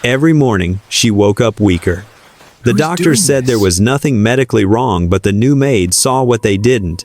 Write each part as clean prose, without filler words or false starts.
Every morning, she woke up weaker. The doctor said there was nothing medically wrong, but the new maid saw what they didn't.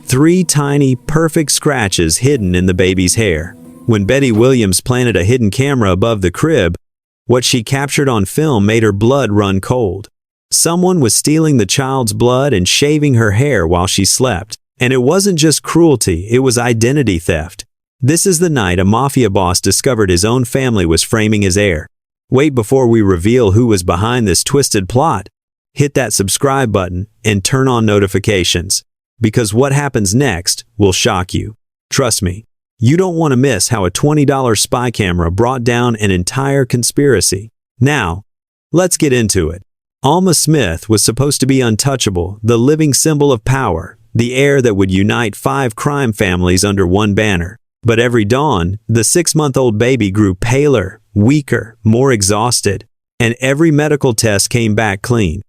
3 tiny, perfect scratches hidden in the baby's hair. When Betty Williams planted a hidden camera above the crib, what she captured on film made her blood run cold. Someone was stealing the child's blood and shaving her hair while she slept. And it wasn't just cruelty, it was identity theft. This is the night a mafia boss discovered his own family was framing his heir. Wait before we reveal who was behind this twisted plot. Hit that subscribe button and turn on notifications, because what happens next will shock you. Trust me, you don't want to miss how a $20 spy camera brought down an entire conspiracy. Now, let's get into it. Alma Smith was supposed to be untouchable, the living symbol of power, the heir that would unite 5 crime families under one banner. But every dawn, the 6-month-old baby grew paler, weaker, more exhausted, and every medical test came back clean.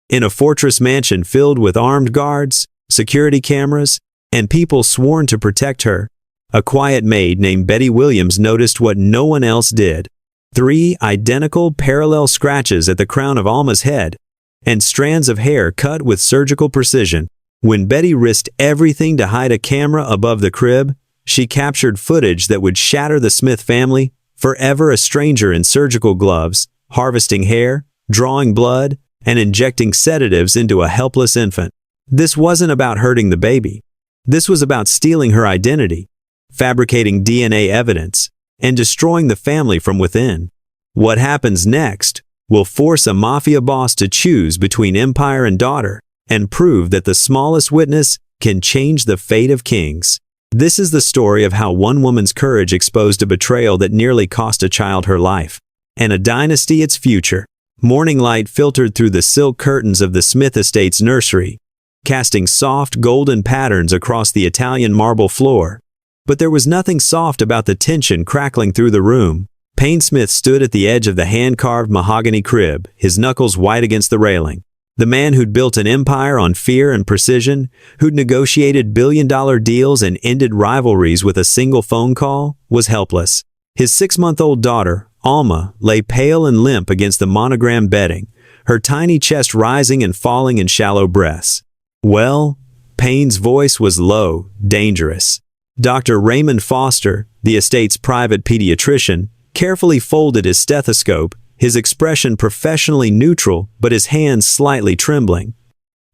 In a fortress mansion filled with armed guards, security cameras, and people sworn to protect her, a quiet maid named Betty Williams noticed what no one else did. 3 identical parallel scratches at the crown of Alma's head, and strands of hair cut with surgical precision. When Betty risked everything to hide a camera above the crib, she captured footage that would shatter the Smith family, forever a stranger in surgical gloves, harvesting hair, drawing blood, and injecting sedatives into a helpless infant. This wasn't about hurting the baby. This was about stealing her identity, fabricating DNA evidence, and destroying the family from within. What happens next will force a mafia boss to choose between empire and daughter, and prove that the smallest witness can change the fate of kings. This is the story of how one woman's courage exposed a betrayal that nearly cost a child her life, and a dynasty its future. Morning light filtered through the silk curtains of the Smith estate's nursery, casting soft golden patterns across the Italian marble floor. But there was nothing soft about the tension crackling through the room. Payne Smith stood at the edge of the hand-carved mahogany crib, his knuckles white against the railing. The man who'd built an empire on fear and precision, who'd negotiated billion-dollar deals and ended rivalries with a single phone call, was helpless. His 6-month-old daughter, Alma, lay pale and limp against the monogram bedding, her tiny chest rising and falling in shallow breaths. Well, Payne's voice was low, dangerous. Dr. Raymond Foster, the estate's private pediatrician, carefully folded his stethoscope, his expression professionally neutral, but his hands slightly trembling.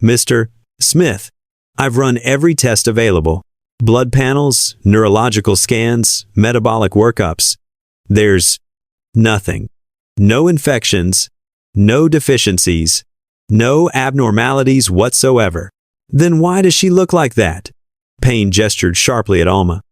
"Mr. Smith, I've run every test available. Blood panels, neurological scans, metabolic workups. There's nothing. No infections, no deficiencies, no abnormalities whatsoever." "Then why does she look like that?" Payne gestured sharply at Alma.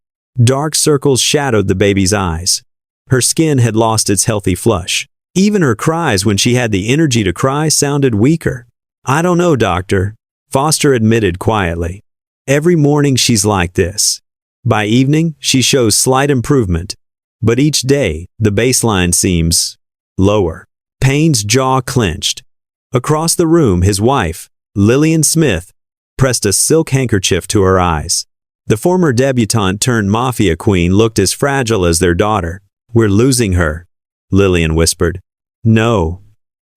Dark circles shadowed the baby's eyes. Her skin had lost its healthy flush. Even her cries when she had the energy to cry sounded weaker. "I don't know, doctor," Foster admitted quietly. "Every morning she's like this. By evening, she shows slight improvement. But each day, the baseline seems lower." Payne's jaw clenched. Across the room, his wife, Lillian Smith, pressed a silk handkerchief to her eyes. The former debutante turned mafia queen looked as fragile as their daughter. "We're losing her," Lillian whispered. "No."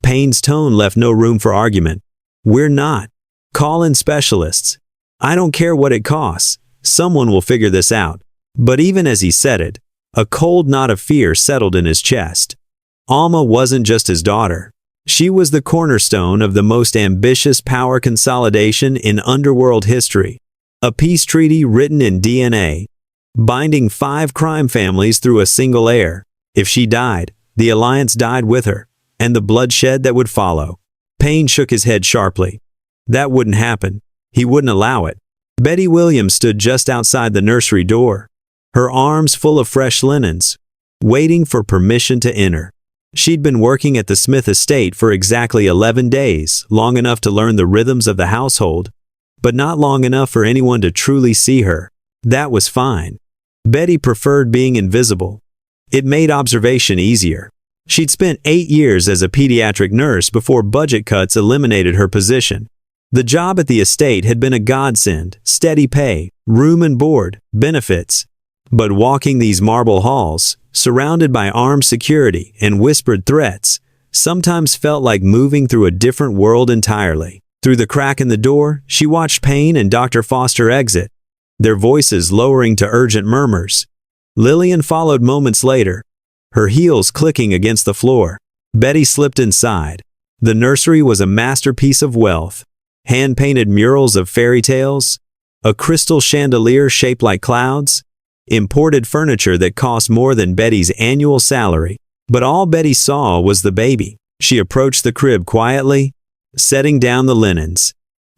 Payne's tone left no room for argument. "We're not. Call in specialists. I don't care what it costs. Someone will figure this out." But even as he said it, a cold knot of fear settled in his chest. Alma wasn't just his daughter. She was the cornerstone of the most ambitious power consolidation in underworld history. A peace treaty written in DNA, binding 5 crime families through a single heir. If she died, the alliance died with her, and the bloodshed that would follow. Payne shook his head sharply. That wouldn't happen. He wouldn't allow it. Betty Williams stood just outside the nursery door, her arms full of fresh linens, waiting for permission to enter. She'd been working at the Smith estate for exactly 11 days, long enough to learn the rhythms of the household, but not long enough for anyone to truly see her. That was fine. Betty preferred being invisible. It made observation easier. She'd spent 8 years as a pediatric nurse before budget cuts eliminated her position. The job at the estate had been a godsend: steady pay, room and board, benefits. But walking these marble halls, surrounded by armed security and whispered threats, sometimes felt like moving through a different world entirely. Through the crack in the door, she watched Payne and Dr. Foster exit, their voices lowering to urgent murmurs. Lillian followed moments later, her heels clicking against the floor. Betty slipped inside. The nursery was a masterpiece of wealth. Hand-painted murals of fairy tales, a crystal chandelier shaped like clouds, imported furniture that cost more than Betty's annual salary. But all Betty saw was the baby. She approached the crib quietly, setting down the linens.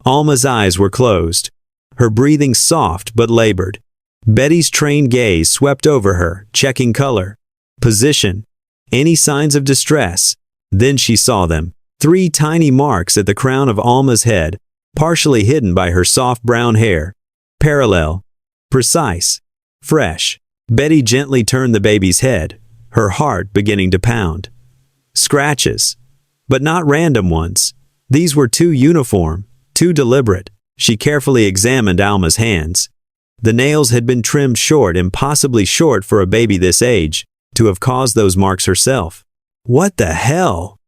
Alma's eyes were closed, her breathing soft but labored. Betty's trained gaze swept over her, checking color, position, any signs of distress. Then she saw them. 3 tiny marks at the crown of Alma's head, partially hidden by her soft brown hair. Parallel, precise, fresh. Betty gently turned the baby's head, her heart beginning to pound. Scratches, but not random ones. These were too uniform, too deliberate. She carefully examined Alma's hands. The nails had been trimmed short, impossibly short for a baby this age, to have caused those marks herself. "What the hell?"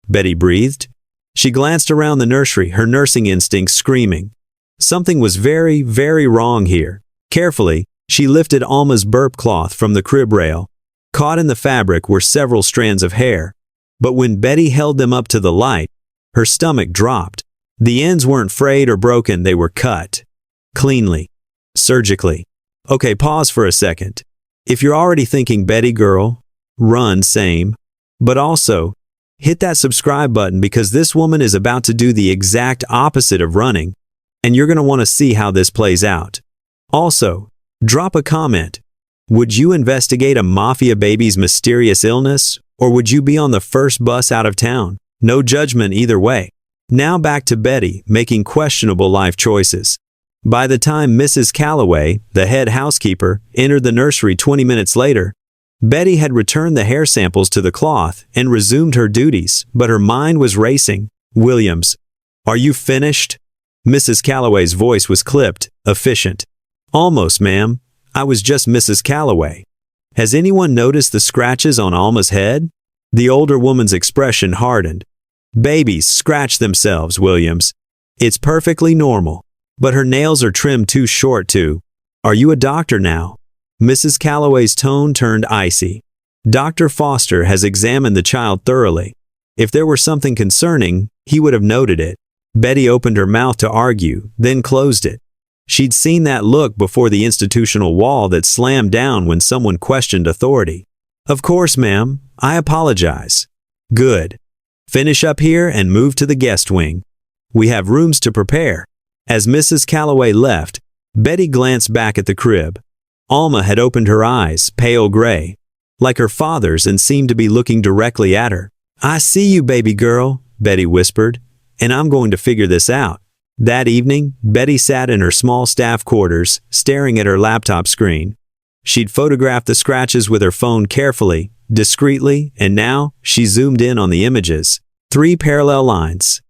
Betty breathed. She glanced around the nursery, her nursing instincts screaming. Something was very, very wrong here. Carefully, she lifted Alma's burp cloth from the crib rail. Caught in the fabric were several strands of hair. But when Betty held them up to the light, her stomach dropped. The ends weren't frayed or broken, they were cut. Cleanly. Surgically. Okay, pause for a second. If you're already thinking, Betty girl, run, same. But also, hit that subscribe button because this woman is about to do the exact opposite of running, and you're going to want to see how this plays out. Also, drop a comment. Would you investigate a mafia baby's mysterious illness, or would you be on the first bus out of town? No judgment either way. Now back to Betty making questionable life choices. By the time Mrs. Calloway, the head housekeeper, entered the nursery 20 minutes later, Betty had returned the hair samples to the cloth and resumed her duties, but her mind was racing. "Williams, are you finished?" Mrs. Calloway's voice was clipped, efficient. "Almost, ma'am. I was just Mrs. Calloway. Has anyone noticed the scratches on Alma's head?" The older woman's expression hardened. "Babies scratch themselves, Williams. It's perfectly normal. But her nails are trimmed too short too. Are you a doctor now?" Mrs. Calloway's tone turned icy. "Dr. Foster has examined the child thoroughly. If there were something concerning, he would have noted it." Betty opened her mouth to argue, then closed it. She'd seen that look before, the institutional wall that slammed down when someone questioned authority. "Of course, ma'am. I apologize." "Good. Finish up here and move to the guest wing. We have rooms to prepare." As Mrs. Calloway left, Betty glanced back at the crib. Alma had opened her eyes, pale gray, like her father's, and seemed to be looking directly at her. "I see you, baby girl," Betty whispered, "and I'm going to figure this out." That evening, Betty sat in her small staff quarters, staring at her laptop screen. She'd photographed the scratches with her phone carefully, discreetly, and now she zoomed in on the images. 3 parallel lines,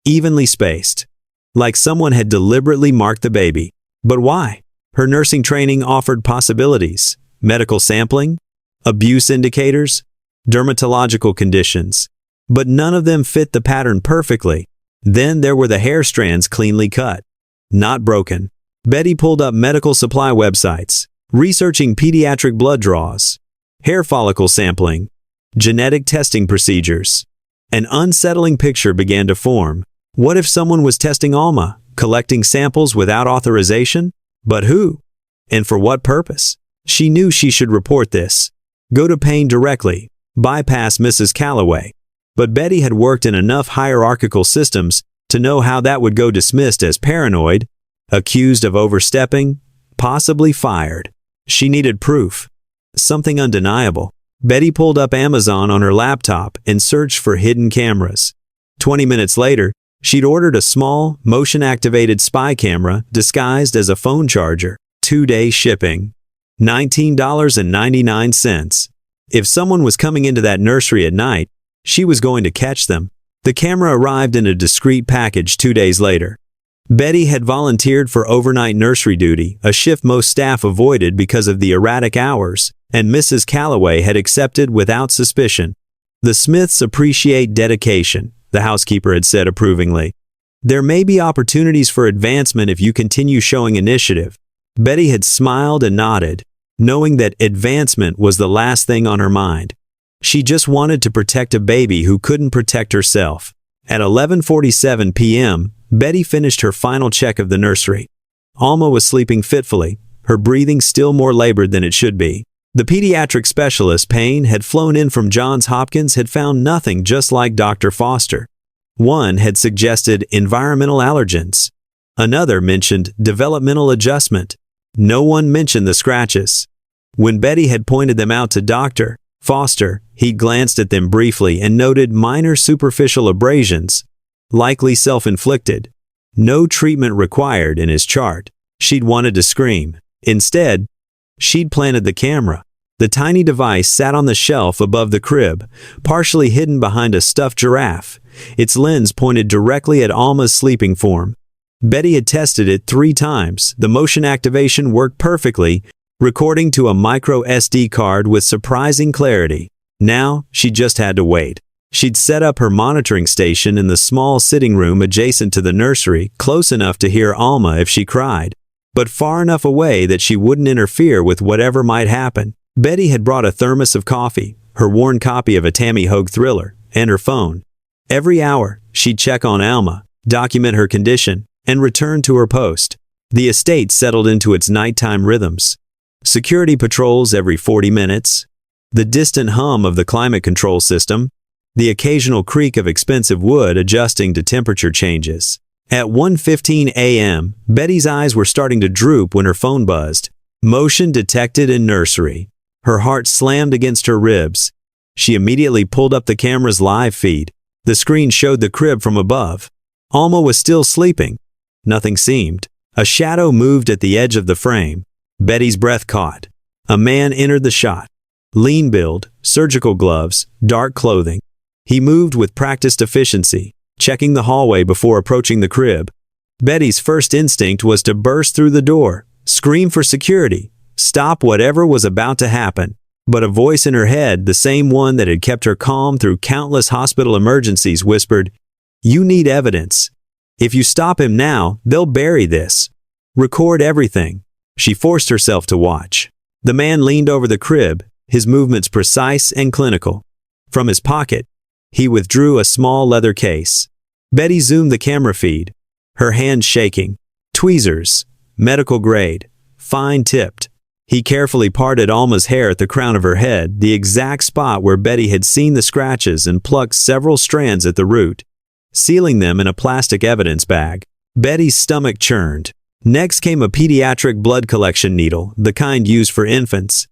evenly spaced, like someone had deliberately marked the baby. But why? Her nursing training offered possibilities: medical sampling, abuse indicators, dermatological conditions. But none of them fit the pattern perfectly. Then there were the hair strands cleanly cut, not broken. Betty pulled up medical supply websites, researching pediatric blood draws, hair follicle sampling, genetic testing procedures. An unsettling picture began to form. What if someone was testing Alma, collecting samples without authorization? But who? And for what purpose? She knew she should report this. Go to Payne directly, bypass Mrs. Calloway. But Betty had worked in enough hierarchical systems to know how that would go: dismissed as paranoid, accused of overstepping, possibly fired. She needed proof. Something undeniable. Betty pulled up Amazon on her laptop and searched for hidden cameras. 20 minutes later, she'd ordered a small, motion-activated spy camera disguised as a phone charger. 2-day shipping. $19.99. If someone was coming into that nursery at night, she was going to catch them. The camera arrived in a discreet package 2 days later. Betty had volunteered for overnight nursery duty, a shift most staff avoided because of the erratic hours, and Mrs. Calloway had accepted without suspicion. "The Smiths appreciate dedication," the housekeeper had said approvingly. "There may be opportunities for advancement if you continue showing initiative." Betty had smiled and nodded, knowing that advancement was the last thing on her mind. She just wanted to protect a baby who couldn't protect herself. At 11:47 p.m., Betty finished her final check of the nursery. Alma was sleeping fitfully, her breathing still more labored than it should be. The pediatric specialist, Payne, had flown in from Johns Hopkins, had found nothing just like Dr. Foster. One had suggested environmental allergens. Another mentioned developmental adjustment. No one mentioned the scratches. When Betty had pointed them out to Dr. Foster, he glanced at them briefly and noted minor superficial abrasions, likely self-inflicted. No treatment required in his chart. She'd wanted to scream. Instead, she'd planted the camera. The tiny device sat on the shelf above the crib, partially hidden behind a stuffed giraffe. Its lens pointed directly at Alma's sleeping form. Betty had tested it 3 times. The motion activation worked perfectly, recording to a micro SD card with surprising clarity. Now, she just had to wait. She'd set up her monitoring station in the small sitting room adjacent to the nursery, close enough to hear Alma if she cried, but far enough away that she wouldn't interfere with whatever might happen. Betty had brought a thermos of coffee, her worn copy of a Tammy Hoag thriller, and her phone. Every hour, she'd check on Alma, document her condition, and return to her post. The estate settled into its nighttime rhythms. Security patrols every 40 minutes, the distant hum of the climate control system, the occasional creak of expensive wood adjusting to temperature changes. At 1:15 a.m., Betty's eyes were starting to droop when her phone buzzed. Motion detected in nursery. Her heart slammed against her ribs. She immediately pulled up the camera's live feed. The screen showed the crib from above. Alma was still sleeping. Nothing seemed. A shadow moved at the edge of the frame. Betty's breath caught. A man entered the shot. Lean build, surgical gloves, dark clothing. He moved with practiced efficiency, checking the hallway before approaching the crib. Betty's first instinct was to burst through the door, scream for security, stop whatever was about to happen. But a voice in her head, the same one that had kept her calm through countless hospital emergencies, whispered, "You need evidence. If you stop him now, they'll bury this. Record everything." She forced herself to watch. The man leaned over the crib, his movements precise and clinical. From his pocket, he withdrew a small leather case. Betty zoomed the camera feed, her hands shaking. Tweezers, medical grade, fine-tipped. He carefully parted Alma's hair at the crown of her head, the exact spot where Betty had seen the scratches, and plucked several strands at the root, sealing them in a plastic evidence bag. Betty's stomach churned. Next came a pediatric blood collection needle, the kind used for infants,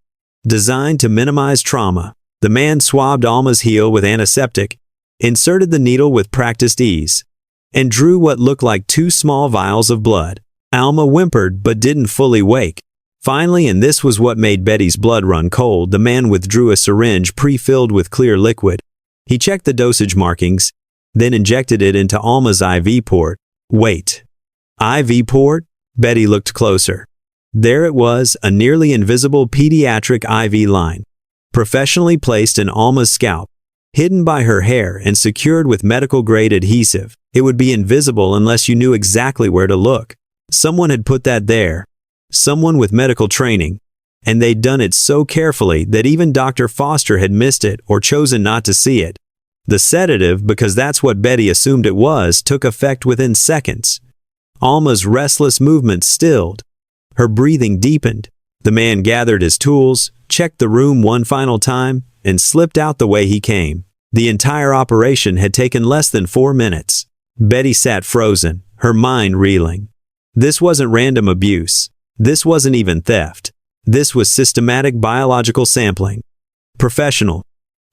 designed to minimize trauma. The man swabbed Alma's heel with antiseptic, inserted the needle with practiced ease, and drew what looked like 2 small vials of blood. Alma whimpered but didn't fully wake. Finally, and this was what made Betty's blood run cold, the man withdrew a syringe pre-filled with clear liquid. He checked the dosage markings, then injected it into Alma's IV port. Wait. IV port? Betty looked closer. There it was, a nearly invisible pediatric IV line, professionally placed in Alma's scalp, hidden by her hair and secured with medical-grade adhesive. It would be invisible unless you knew exactly where to look. Someone had put that there. Someone with medical training. And they'd done it so carefully that even Dr. Foster had missed it or chosen not to see it. The sedative, because that's what Betty assumed it was, took effect within seconds. Alma's restless movements stilled. Her breathing deepened. The man gathered his tools, checked the room one final time, and slipped out the way he came. The entire operation had taken less than 4 minutes. Betty sat frozen, her mind reeling. This wasn't random abuse. This wasn't even theft. This was systematic biological sampling. Professional.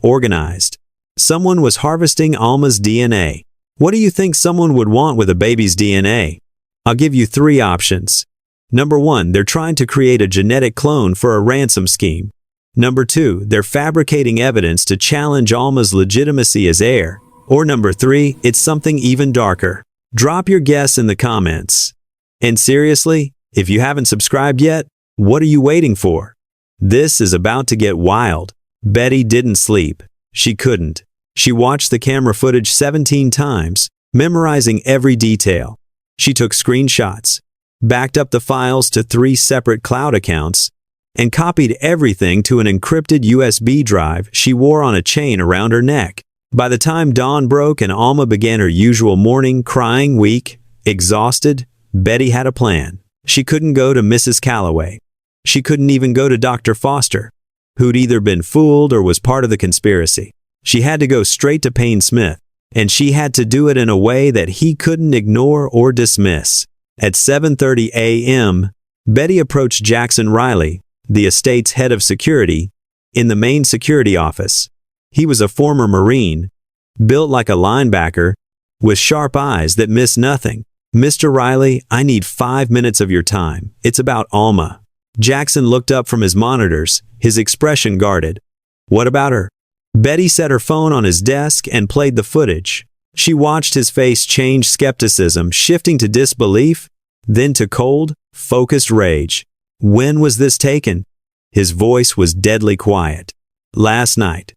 Organized. Someone was harvesting Alma's DNA. What do you think someone would want with a baby's DNA? I'll give you 3 options. Number 1, they're trying to create a genetic clone for a ransom scheme. Number 2, they're fabricating evidence to challenge Alma's legitimacy as heir. Or number 3, it's something even darker. Drop your guess in the comments. And seriously, if you haven't subscribed yet, what are you waiting for? This is about to get wild. Betty didn't sleep. She couldn't. She watched the camera footage 17 times, memorizing every detail. She took screenshots, backed up the files to 3 separate cloud accounts, and copied everything to an encrypted USB drive she wore on a chain around her neck. By the time dawn broke and Alma began her usual morning, crying, weak, exhausted, Betty had a plan. She couldn't go to Mrs. Calloway. She couldn't even go to Dr. Foster, who'd either been fooled or was part of the conspiracy. She had to go straight to Payne Smith, and she had to do it in a way that he couldn't ignore or dismiss. At 7:30 a.m., Betty approached Jackson Riley, the estate's head of security, in the main security office. He was a former Marine, built like a linebacker, with sharp eyes that missed nothing. "Mr. Riley, I need 5 minutes of your time. It's about Alma." Jackson looked up from his monitors, his expression guarded. "What about her?" Betty set her phone on his desk and played the footage. She watched his face change, skepticism shifting to disbelief, then to cold, focused rage. "When was this taken?" His voice was deadly quiet. "Last night.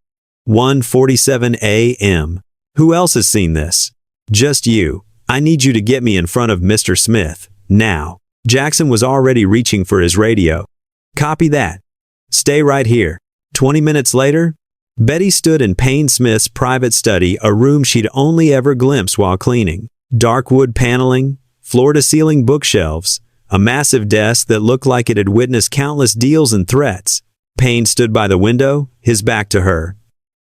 1:47 a.m. Who else has seen this?" "Just you. I need you to get me in front of Mr. Smith, now." Jackson was already reaching for his radio. "Copy that. Stay right here." 20 minutes later, Betty stood in Payne Smith's private study, a room she'd only ever glimpsed while cleaning. Dark wood paneling, floor-to-ceiling bookshelves, a massive desk that looked like it had witnessed countless deals and threats. Payne stood by the window, his back to her.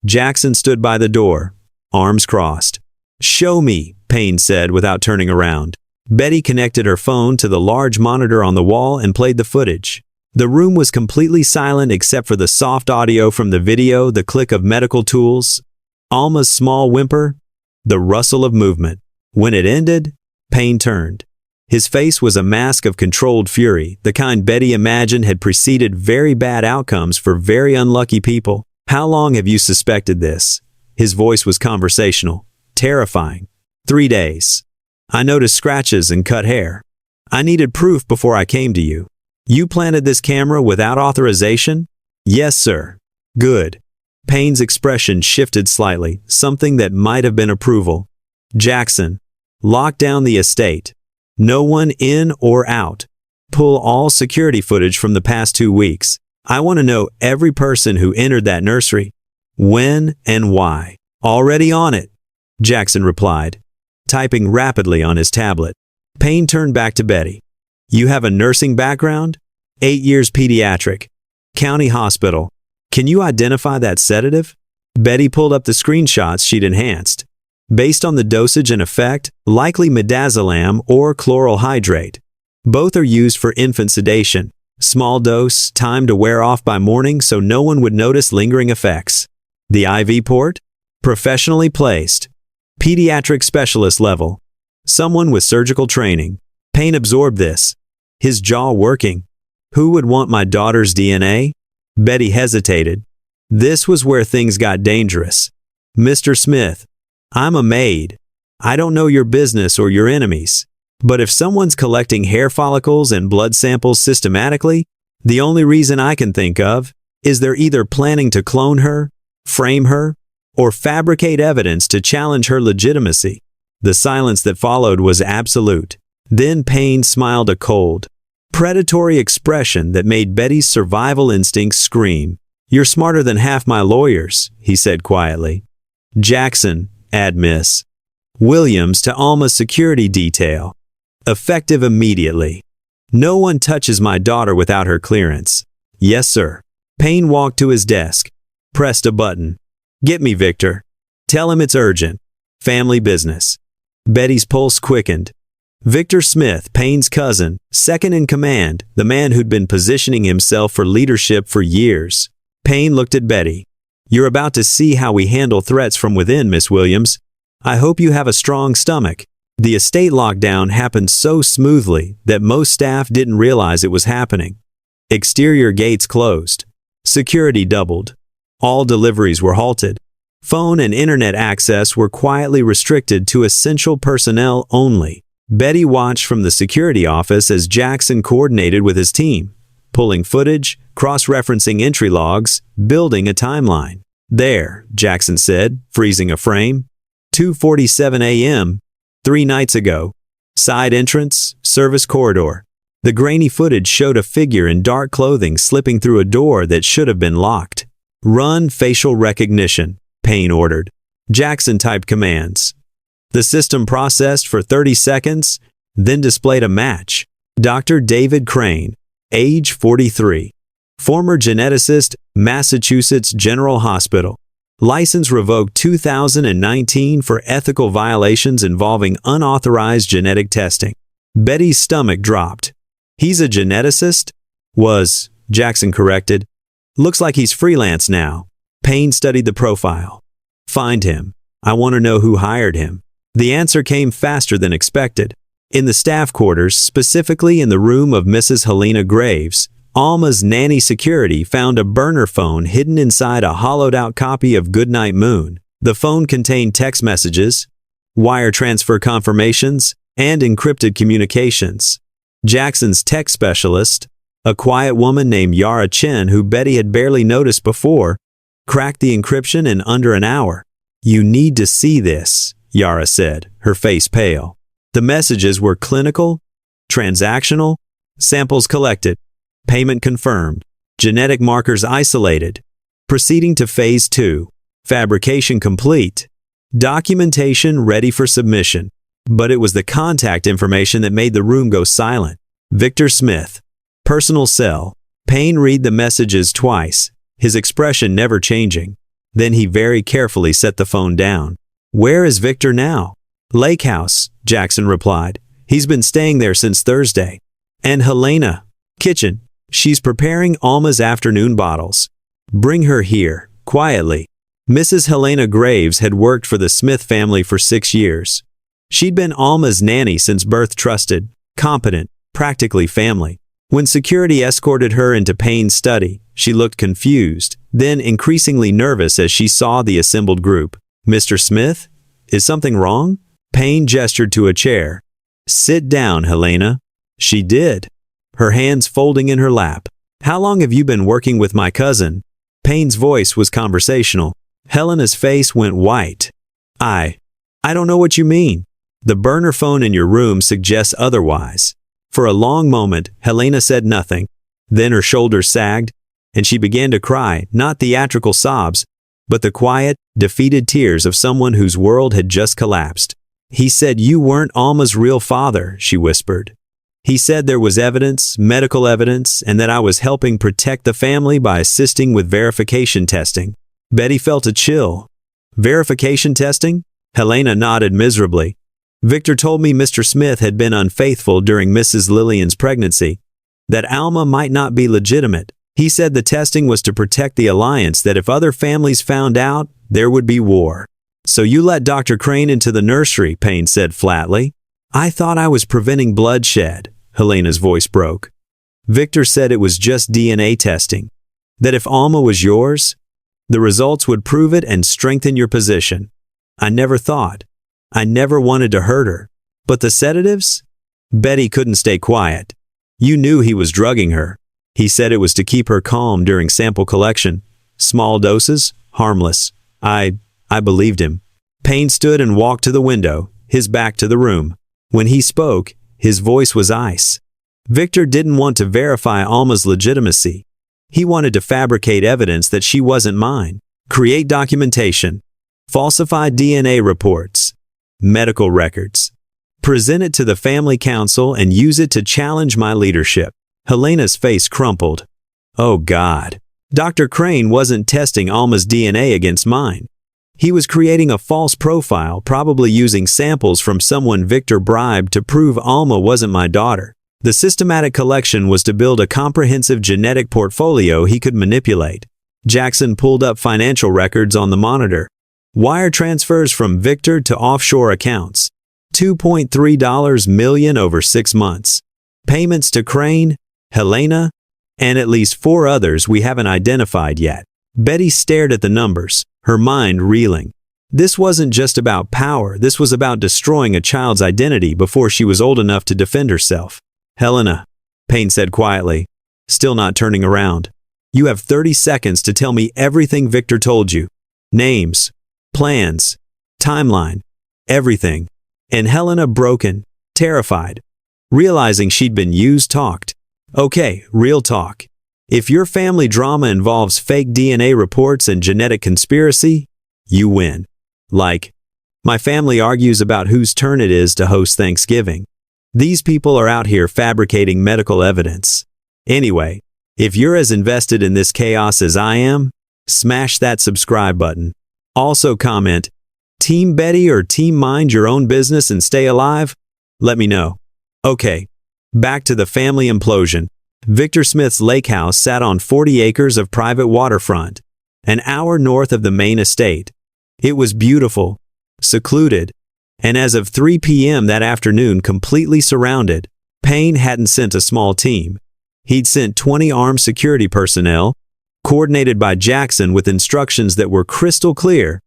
Jackson stood by the door, arms crossed. "Show me," Payne said without turning around. Betty connected her phone to the large monitor on the wall and played the footage. The room was completely silent except for the soft audio from the video, the click of medical tools, Alma's small whimper, the rustle of movement. When it ended, Payne turned. His face was a mask of controlled fury, the kind Betty imagined had preceded very bad outcomes for very unlucky people. "How long have you suspected this?" His voice was conversational, terrifying. 3 days. I noticed scratches and cut hair. I needed proof before I came to you." "You planted this camera without authorization?" "Yes, sir." "Good." Payne's expression shifted slightly, something that might have been approval. "Jackson, lock down the estate. No one in or out. Pull all security footage from the past 2 weeks. I want to know every person who entered that nursery. When and why." "Already on it," Jackson replied, typing rapidly on his tablet. Payne turned back to Betty. "You have a nursing background? 8 years pediatric. County hospital. Can you identify that sedative?" Betty pulled up the screenshots she'd enhanced. "Based on the dosage and effect, likely midazolam or chloral hydrate. Both are used for infant sedation. Small dose, time to wear off by morning so no one would notice lingering effects. The IV port? Professionally placed. Pediatric specialist level. Someone with surgical training." Payne absorbed this, his jaw working. "Who would want my daughter's DNA?" Betty hesitated. This was where things got dangerous. "Mr. Smith, I'm a maid. I don't know your business or your enemies. But if someone's collecting hair follicles and blood samples systematically, the only reason I can think of is they're either planning to clone her, frame her, or fabricate evidence to challenge her legitimacy." The silence that followed was absolute. Then Payne smiled a cold, predatory expression that made Betty's survival instincts scream. "You're smarter than half my lawyers," he said quietly. "Jackson, add Miss Williams to Alma's security detail. Effective immediately. No one touches my daughter without her clearance." "Yes, sir." Payne walked to his desk, pressed a button. "Get me Victor. Tell him it's urgent. Family business." Betty's pulse quickened. Victor Smith, Payne's cousin, second in command, the man who'd been positioning himself for leadership for years. Payne looked at Betty. "You're about to see how we handle threats from within, Miss Williams. I hope you have a strong stomach." The estate lockdown happened so smoothly that most staff didn't realize it was happening. Exterior gates closed. Security doubled. All deliveries were halted. Phone and internet access were quietly restricted to essential personnel only. Betty watched from the security office as Jackson coordinated with his team, pulling footage, cross-referencing entry logs, building a timeline. "There," Jackson said, freezing a frame. 2:47 a.m., 3 nights ago. Side entrance, service corridor. The grainy footage showed a figure in dark clothing slipping through a door that should have been locked. "Run facial recognition," Payne ordered. Jackson typed commands. The system processed for 30 seconds, then displayed a match. Dr. David Crane, age 43. Former geneticist, Massachusetts General Hospital. License revoked 2019 for ethical violations involving unauthorized genetic testing. Betty's stomach dropped. "He's a geneticist?" "Was," Jackson corrected. "Looks like he's freelance now." Payne studied the profile. "Find him. I want to know who hired him." The answer came faster than expected. In the staff quarters, specifically in the room of Mrs. Helena Graves, Alma's nanny security found a burner phone hidden inside a hollowed-out copy of Goodnight Moon. The phone contained text messages, wire transfer confirmations, and encrypted communications. Jackson's tech specialist, a quiet woman named Yara Chen who Betty had barely noticed before, cracked the encryption in under an hour. "You need to see this," Yara said, her face pale. The messages were clinical, transactional, samples collected, payment confirmed, genetic markers isolated, proceeding to phase 2, fabrication complete, documentation ready for submission. But it was the contact information that made the room go silent. Victor Smith, personal cell. Payne read the messages twice, his expression never changing. Then he very carefully set the phone down. "Where is Victor now?" "Lake House," Jackson replied. "He's been staying there since Thursday." "And Helena?" "Kitchen. She's preparing Alma's afternoon bottles." "Bring her here, quietly." Mrs. Helena Graves had worked for the Smith family for 6 years. She'd been Alma's nanny since birth, trusted, competent, practically family. When security escorted her into Payne's study, she looked confused, then increasingly nervous as she saw the assembled group. "Mr. Smith? Is something wrong?" Payne gestured to a chair. "Sit down, Helena." She did, her hands folding in her lap. "How long have you been working with my cousin?" Payne's voice was conversational. Helena's face went white. I don't know what you mean. The burner phone in your room suggests otherwise." For a long moment, Helena said nothing. Then her shoulders sagged, and she began to cry, not theatrical sobs, but the quiet, defeated tears of someone whose world had just collapsed. "He said you weren't Alma's real father," she whispered. "He said there was evidence, medical evidence, and that I was helping protect the family by assisting with verification testing." Betty felt a chill. "Verification testing?" Helena nodded miserably. "Victor told me Mr. Smith had been unfaithful during Mrs. Lillian's pregnancy, that Alma might not be legitimate. He said the testing was to protect the alliance, that if other families found out, there would be war." "So you let Dr. Crane into the nursery," Payne said flatly. "I thought I was preventing bloodshed," Helena's voice broke. "Victor said it was just DNA testing. That if Alma was yours, the results would prove it and strengthen your position. I never wanted to hurt her. But the sedatives?" Betty couldn't stay quiet. "You knew he was drugging her. He said it was to keep her calm during sample collection. Small doses, harmless. I believed him." Payne stood and walked to the window, his back to the room. When he spoke, his voice was ice. Victor didn't want to verify Alma's legitimacy. He wanted to fabricate evidence that she wasn't mine, create documentation, falsify DNA reports, medical records, present it to the family council and use it to challenge my leadership. Helena's face crumpled. "Oh God. Dr. Crane wasn't testing Alma's DNA against mine. He was creating a false profile, probably using samples from someone Victor bribed to prove Alma wasn't my daughter. The systematic collection was to build a comprehensive genetic portfolio he could manipulate." Jackson pulled up financial records on the monitor. Wire transfers from Victor to offshore accounts. $2.3 million over 6 months. Payments to Crane, Helena, and at least 4 others we haven't identified yet. Betty stared at the numbers. her mind reeling. This wasn't just about power, this was about destroying a child's identity before she was old enough to defend herself. "Helena," Payne said quietly, still not turning around. "You have 30 seconds to tell me everything Victor told you. Names, plans, timeline, everything." And Helena, broken, terrified, realizing she'd been used, talked. "Okay, real talk. If your family drama involves fake DNA reports and genetic conspiracy, you win. Like, my family argues about whose turn it is to host Thanksgiving. These people are out here fabricating medical evidence. Anyway, if you're as invested in this chaos as I am, smash that subscribe button. Also comment, Team Betty or Team Mind Your Own Business and Stay Alive? Let me know." Okay, back to the family implosion. Victor Smith's lake house sat on 40 acres of private waterfront, an hour north of the main estate. It was beautiful, secluded, and as of 3 p.m. that afternoon completely surrounded. Payne hadn't sent a small team. He'd sent 20 armed security personnel, coordinated by Jackson with instructions that were crystal clear.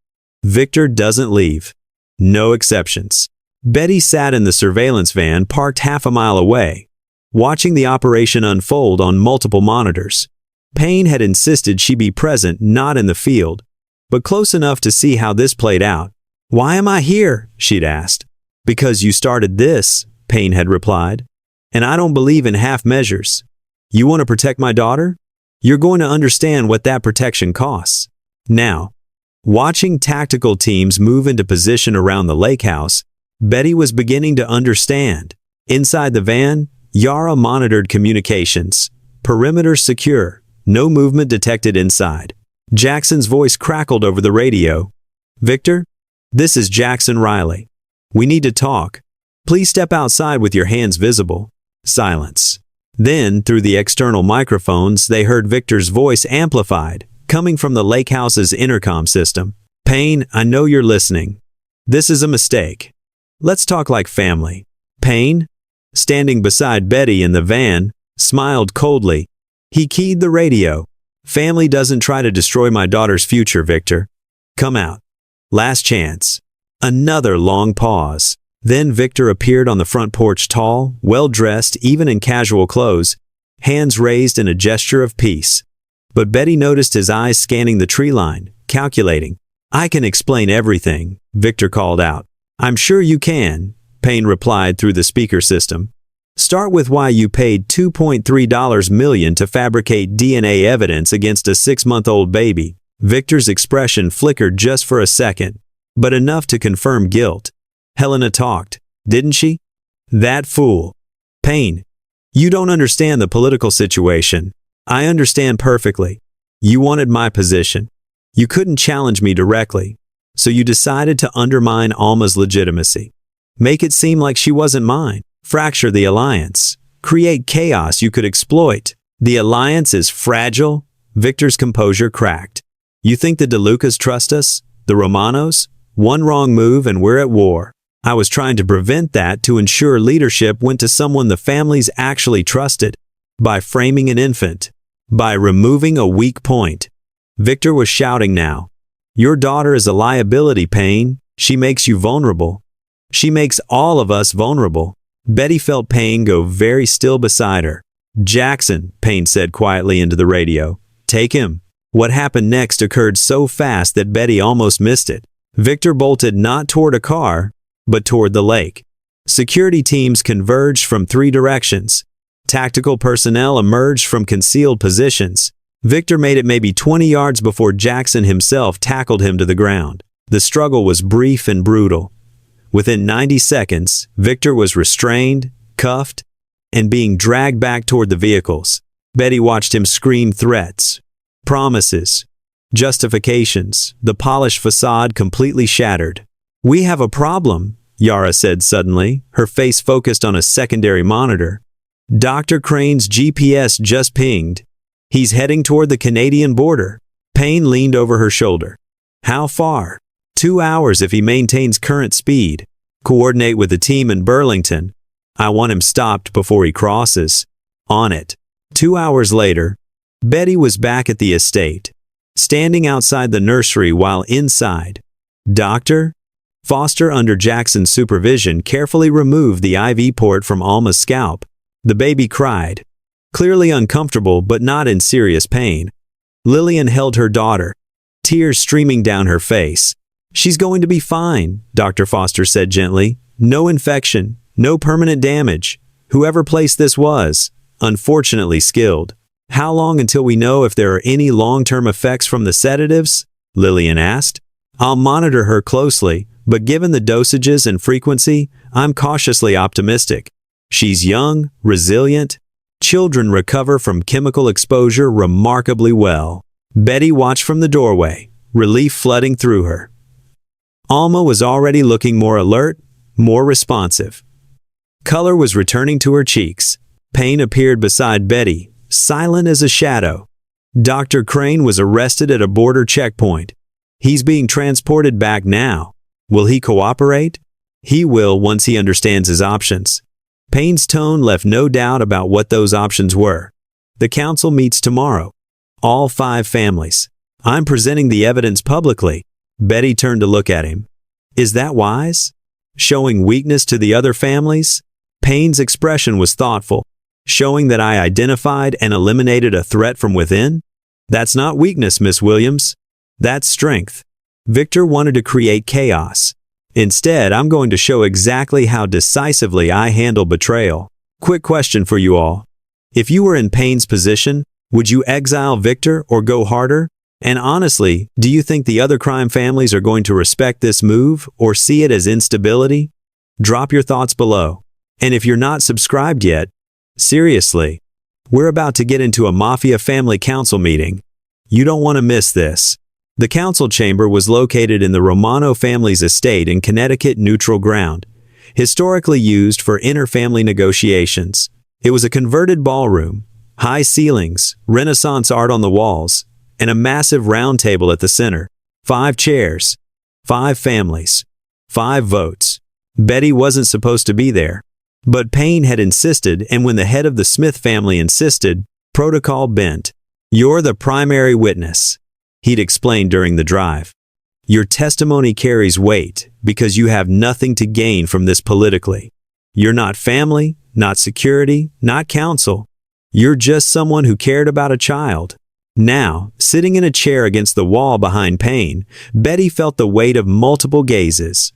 Victor doesn't leave. No exceptions. Betty sat in the surveillance van parked half a mile away, watching the operation unfold on multiple monitors. Payne had insisted she be present, not in the field, but close enough to see how this played out. "Why am I here?" she'd asked. "Because you started this," Payne had replied. "And I don't believe in half measures. You want to protect my daughter? You're going to understand what that protection costs." Now, watching tactical teams move into position around the lake house, Betty was beginning to understand. Inside the van, Yara monitored communications. Perimeter secure. No movement detected inside. Jackson's voice crackled over the radio. "Victor, this is Jackson Riley. We need to talk. Please step outside with your hands visible." Silence. Then, through the external microphones, they heard Victor's voice amplified, coming from the lake house's intercom system. "Payne, I know you're listening. This is a mistake. Let's talk like family." Payne, standing beside Betty in the van, smiled coldly. He keyed the radio. "Family doesn't try to destroy my daughter's future, Victor. Come out. Last chance." Another long pause. Then Victor appeared on the front porch, tall, well-dressed, even in casual clothes, hands raised in a gesture of peace. But Betty noticed his eyes scanning the tree line, calculating. "I can explain everything," Victor called out. "I'm sure you can," Payne replied through the speaker system. "Start with why you paid $2.3 million to fabricate DNA evidence against a 6-month-old baby." Victor's expression flickered just for a second, but enough to confirm guilt. "Helena talked, didn't she?" "That fool." "Payne, you don't understand the political situation. I understand perfectly. You wanted my position. You couldn't challenge me directly, so you decided to undermine Alma's legitimacy. Make it seem like she wasn't mine. Fracture the alliance. Create chaos you could exploit. The alliance is fragile." Victor's composure cracked. "You think the DeLucas trust us? The Romanos? One wrong move and we're at war. I was trying to prevent that, to ensure leadership went to someone the families actually trusted. By framing an infant. By removing a weak point." Victor was shouting now. "Your daughter is a liability, Payne. She makes you vulnerable. She makes all of us vulnerable." Betty felt Payne go very still beside her. "Jackson," Payne said quietly into the radio. "Take him." What happened next occurred so fast that Betty almost missed it. Victor bolted not toward a car, but toward the lake. Security teams converged from 3 directions. Tactical personnel emerged from concealed positions. Victor made it maybe 20 yards before Jackson himself tackled him to the ground. The struggle was brief and brutal. Within 90 seconds, Victor was restrained, cuffed, and being dragged back toward the vehicles. Betty watched him scream threats, promises, justifications, the polished facade completely shattered. "We have a problem," Yara said suddenly, her face focused on a secondary monitor. "Dr. Crane's GPS just pinged. He's heading toward the Canadian border." Payne leaned over her shoulder. "How far?" 2 hours if he maintains current speed. Coordinate with the team in Burlington. I want him stopped before he crosses. On it. 2 hours later, Betty was back at the estate. standing outside the nursery while inside. Dr. Foster, under Jackson's supervision, carefully removed the IV port from Alma's scalp. The baby cried, clearly uncomfortable but not in serious pain. Lillian held her daughter, tears streaming down her face. "She's going to be fine," Dr. Foster said gently. "No infection, no permanent damage. Whoever placed this was, unfortunately, skilled." "How long until we know if there are any long-term effects from the sedatives?" Lillian asked. "I'll monitor her closely, but given the dosages and frequency, I'm cautiously optimistic. She's young, resilient. Children recover from chemical exposure remarkably well." Betty watched from the doorway, relief flooding through her. Alma was already looking more alert, more responsive. Color was returning to her cheeks. Payne appeared beside Betty, silent as a shadow. Dr. Crane was arrested at a border checkpoint. He's being transported back now. Will he cooperate? He will once he understands his options. Payne's tone left no doubt about what those options were. The council meets tomorrow. All 5 families. I'm presenting the evidence publicly. Betty turned to look at him. Is that wise? Showing weakness to the other families? Payne's expression was thoughtful. Showing that I identified and eliminated a threat from within? That's not weakness, Miss Williams. That's strength. Victor wanted to create chaos. Instead, I'm going to show exactly how decisively I handle betrayal. Quick question for you all. If you were in Payne's position, would you exile Victor or go harder? And honestly, do you think the other crime families are going to respect this move or see it as instability? Drop your thoughts below. And if you're not subscribed yet, seriously, we're about to get into a Mafia family council meeting. You don't want to miss this. The council chamber was located in the Romano family's estate in Connecticut neutral ground, historically used for inter-family negotiations. It was a converted ballroom, high ceilings, Renaissance art on the walls, and a massive round table at the center. 5 chairs, 5 families, 5 votes. Betty wasn't supposed to be there, but Payne had insisted, and when the head of the Smith family insisted, protocol bent. "You're the primary witness," he'd explained during the drive. "Your testimony carries weight because you have nothing to gain from this politically. You're not family, not security, not counsel. You're just someone who cared about a child." Now, sitting in a chair against the wall behind Payne, Betty felt the weight of multiple gazes.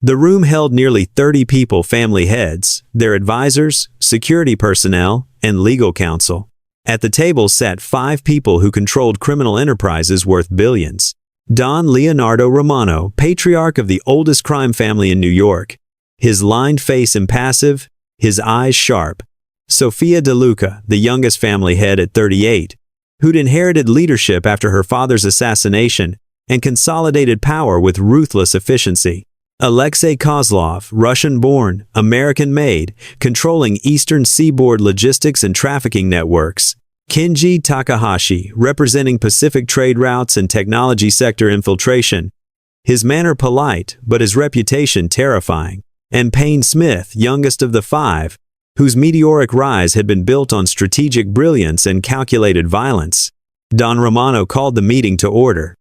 The room held nearly 30 people, family heads, their advisors, security personnel, and legal counsel. At the table sat 5 people who controlled criminal enterprises worth billions. Don Leonardo Romano, patriarch of the oldest crime family in New York. His lined face impassive, his eyes sharp. Sophia DeLuca, the youngest family head at 38, who'd inherited leadership after her father's assassination and consolidated power with ruthless efficiency. Alexei Kozlov, Russian-born, American-made, controlling Eastern Seaboard logistics and trafficking networks. Kenji Takahashi, representing Pacific trade routes and technology sector infiltration. His manner polite, but his reputation terrifying. And Payne Smith, youngest of the 5, whose meteoric rise had been built on strategic brilliance and calculated violence. Don Romano called the meeting to order.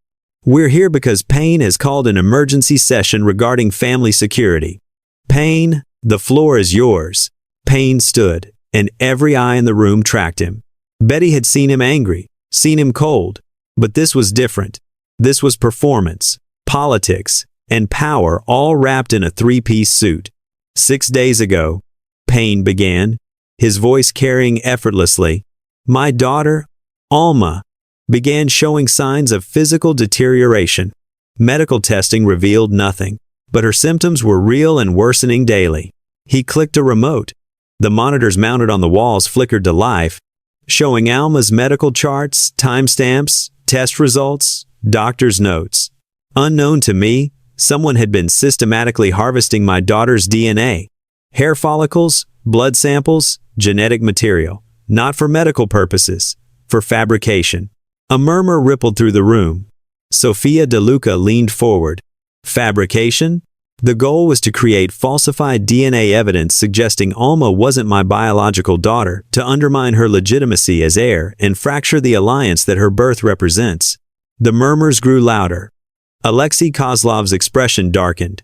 "We're here because Payne has called an emergency session regarding family security." "Payne, the floor is yours." Payne stood, and every eye in the room tracked him. Betty had seen him angry, seen him cold, but this was different. This was performance, politics, and power all wrapped in a 3-piece suit. 6 days ago, Payne began, his voice carrying effortlessly, "My daughter, Alma, began showing signs of physical deterioration. Medical testing revealed nothing, but her symptoms were real and worsening daily." He clicked a remote. The monitors mounted on the walls flickered to life, showing Alma's medical charts, timestamps, test results, doctor's notes. Unknown to me, someone had been systematically harvesting my daughter's DNA. Hair follicles, blood samples, genetic material. Not for medical purposes, for fabrication. A murmur rippled through the room. Sophia DeLuca leaned forward. Fabrication? The goal was to create falsified DNA evidence suggesting Alma wasn't my biological daughter, to undermine her legitimacy as heir and fracture the alliance that her birth represents. The murmurs grew louder. Alexei Kozlov's expression darkened.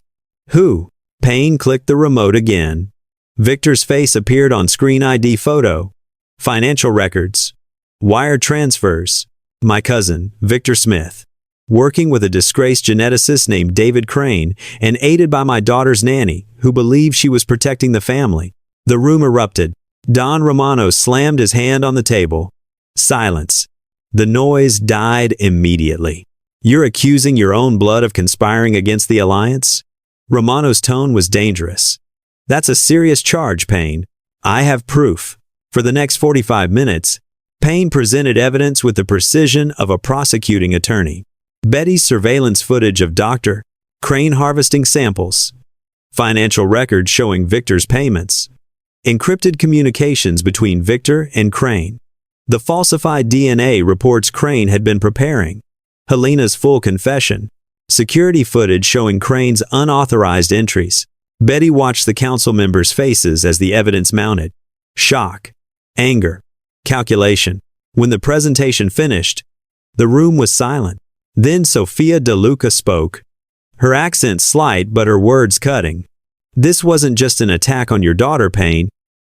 Who? Payne clicked the remote again. Victor's face appeared on screen ID photo. Financial records. Wire transfers. My cousin, Victor Smith. Working with a disgraced geneticist named David Crane and aided by my daughter's nanny, who believed she was protecting the family. The room erupted. Don Romano slammed his hand on the table. Silence. The noise died immediately. You're accusing your own blood of conspiring against the alliance? Romano's tone was dangerous. That's a serious charge, Payne. I have proof. For the next 45 minutes, Payne presented evidence with the precision of a prosecuting attorney. Betty's surveillance footage of Dr. Crane harvesting samples. Financial records showing Victor's payments. Encrypted communications between Victor and Crane. The falsified DNA reports Crane had been preparing. Helena's full confession. Security footage showing Crane's unauthorized entries. Betty watched the council members' faces as the evidence mounted. Shock. Anger. Calculation. When the presentation finished, the room was silent. Then Sofia De Luca spoke. Her accent slight but her words cutting. This wasn't just an attack on your daughter, Payne.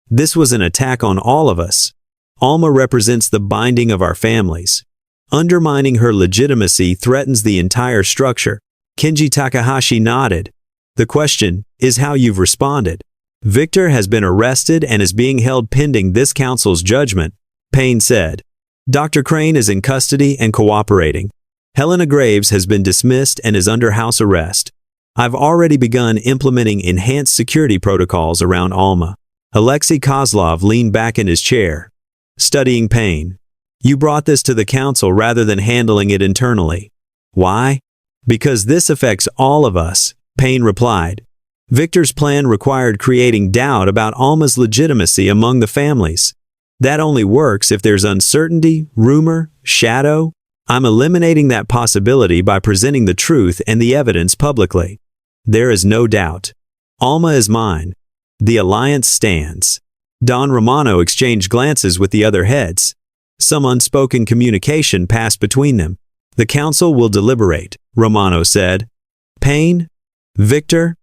This was an attack on all of us. Alma represents the binding of our families. Undermining her legitimacy threatens the entire structure. Kenji Takahashi nodded. The question is how you've responded. Victor has been arrested and is being held pending this council's judgment, Payne said. Dr. Crane is in custody and cooperating. Helena Graves has been dismissed and is under house arrest. I've already begun implementing enhanced security protocols around Alma. Alexei Kozlov leaned back in his chair, studying Payne. You brought this to the council rather than handling it internally. Why? Because this affects all of us, Payne replied. Victor's plan required creating doubt about Alma's legitimacy among the families. That only works if there's uncertainty, rumor, shadow. I'm eliminating that possibility by presenting the truth and the evidence publicly. There is no doubt. Alma is mine. The alliance stands. Don Romano exchanged glances with the other heads. Some unspoken communication passed between them. The council will deliberate, Romano said. Payne, Victor,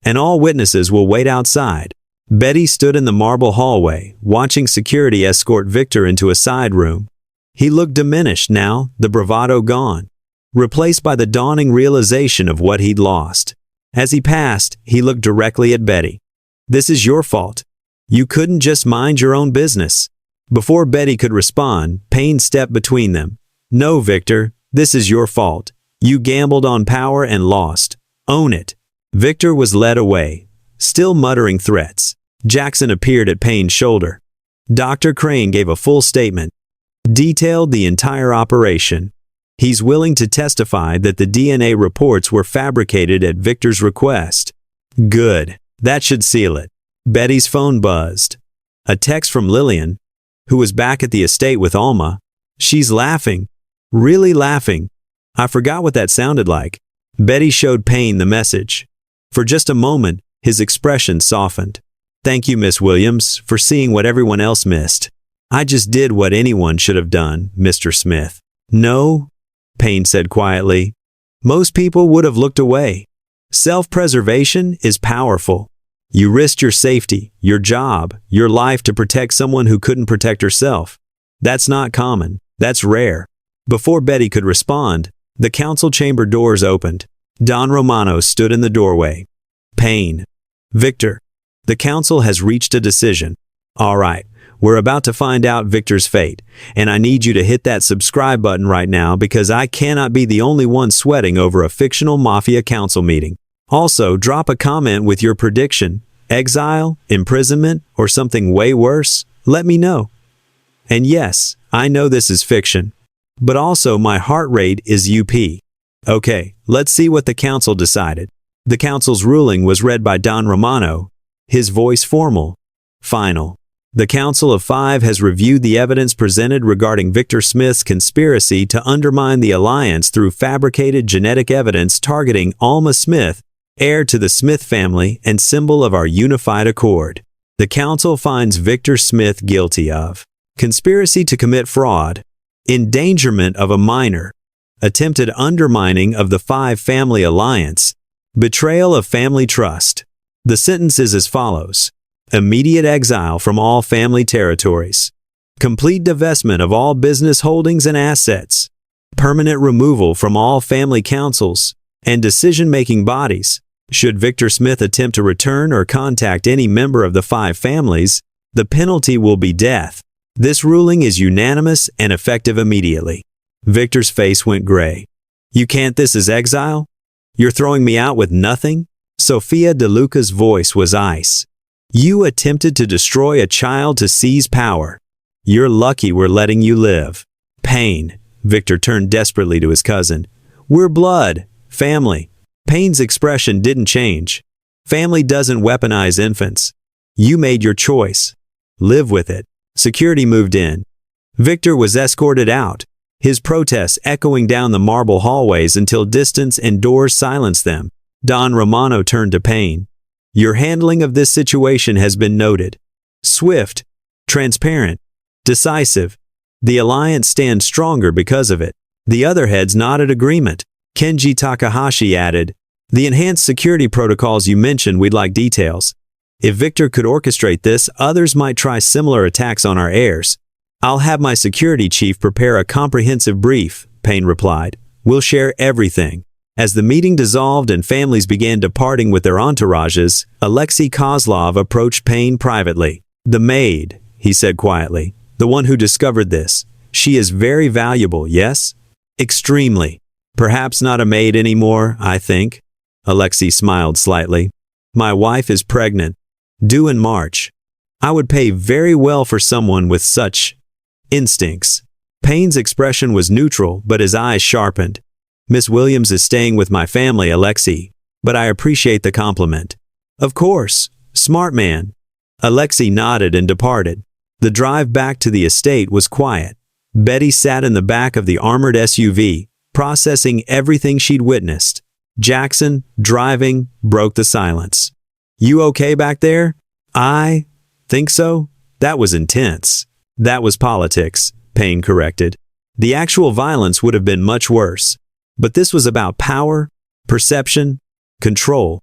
and all witnesses will wait outside. Betty stood in the marble hallway, watching security escort Victor into a side room. He looked diminished now, the bravado gone, replaced by the dawning realization of what he'd lost. As he passed, he looked directly at Betty. This is your fault. You couldn't just mind your own business. Before Betty could respond, Payne stepped between them. No, Victor, this is your fault. You gambled on power and lost. Own it. Victor was led away, still muttering threats. Jackson appeared at Payne's shoulder. Dr. Crane gave a full statement, detailed the entire operation. He's willing to testify that the DNA reports were fabricated at Victor's request. Good. That should seal it. Betty's phone buzzed. A text from Lillian, who was back at the estate with Alma. She's laughing. Really laughing. I forgot what that sounded like. Betty showed Payne the message. For just a moment, his expression softened. Thank you, Miss Williams, for seeing what everyone else missed. I just did what anyone should have done, Mr. Smith. No, Payne said quietly. Most people would have looked away. Self-preservation is powerful. You risked your safety, your job, your life to protect someone who couldn't protect herself. That's not common. That's rare. Before Betty could respond, the council chamber doors opened. Don Romano stood in the doorway. Payne. Victor. The council has reached a decision. All right, we're about to find out Victor's fate, and I need you to hit that subscribe button right now because I cannot be the only one sweating over a fictional mafia council meeting. Also, drop a comment with your prediction. Exile, imprisonment, or something way worse? Let me know. And yes, I know this is fiction, but also my heart rate is UP. Okay, let's see what the council decided. The council's ruling was read by Don Romano, his voice formal. Final. The Council of Five has reviewed the evidence presented regarding Victor Smith's conspiracy to undermine the alliance through fabricated genetic evidence targeting Alma Smith, heir to the Smith family and symbol of our unified accord. The council finds Victor Smith guilty of conspiracy to commit fraud, endangerment of a minor, attempted undermining of the five-family alliance, betrayal of family trust. The sentence is as follows: immediate exile from all family territories, complete divestment of all business holdings and assets, permanent removal from all family councils and decision-making bodies. Should Victor Smith attempt to return or contact any member of the five families, the penalty will be death. This ruling is unanimous and effective immediately. Victor's face went gray. You can't, this is exile? You're throwing me out with nothing? Sofia De Luca's voice was ice. You attempted to destroy a child to seize power. You're lucky we're letting you live. Payne. Victor turned desperately to his cousin. We're blood. Family. Payne's expression didn't change. Family doesn't weaponize infants. You made your choice. Live with it. Security moved in. Victor was escorted out, his protests echoing down the marble hallways until distance and doors silenced them. Don Romano turned to Payne. Your handling of this situation has been noted. Swift, transparent, decisive. The alliance stands stronger because of it. The other heads nodded agreement. Kenji Takahashi added, the enhanced security protocols you mentioned, we'd like details. If Victor could orchestrate this, others might try similar attacks on our heirs. I'll have my security chief prepare a comprehensive brief, Payne replied. We'll share everything. As the meeting dissolved and families began departing with their entourages, Alexei Kozlov approached Payne privately. The maid, he said quietly, the one who discovered this. She is very valuable, yes? Extremely. Perhaps not a maid anymore, I think. Alexei smiled slightly. My wife is pregnant. Due in March. I would pay very well for someone with such instincts. Payne's expression was neutral, but his eyes sharpened. Miss Williams is staying with my family, Alexei, but I appreciate the compliment. Of course, smart man. Alexei nodded and departed. The drive back to the estate was quiet. Betty sat in the back of the armored SUV, processing everything she'd witnessed. Jackson, driving, broke the silence. You okay back there? I think so. That was intense. That was politics, Payne corrected. The actual violence would have been much worse. But this was about power, perception, control.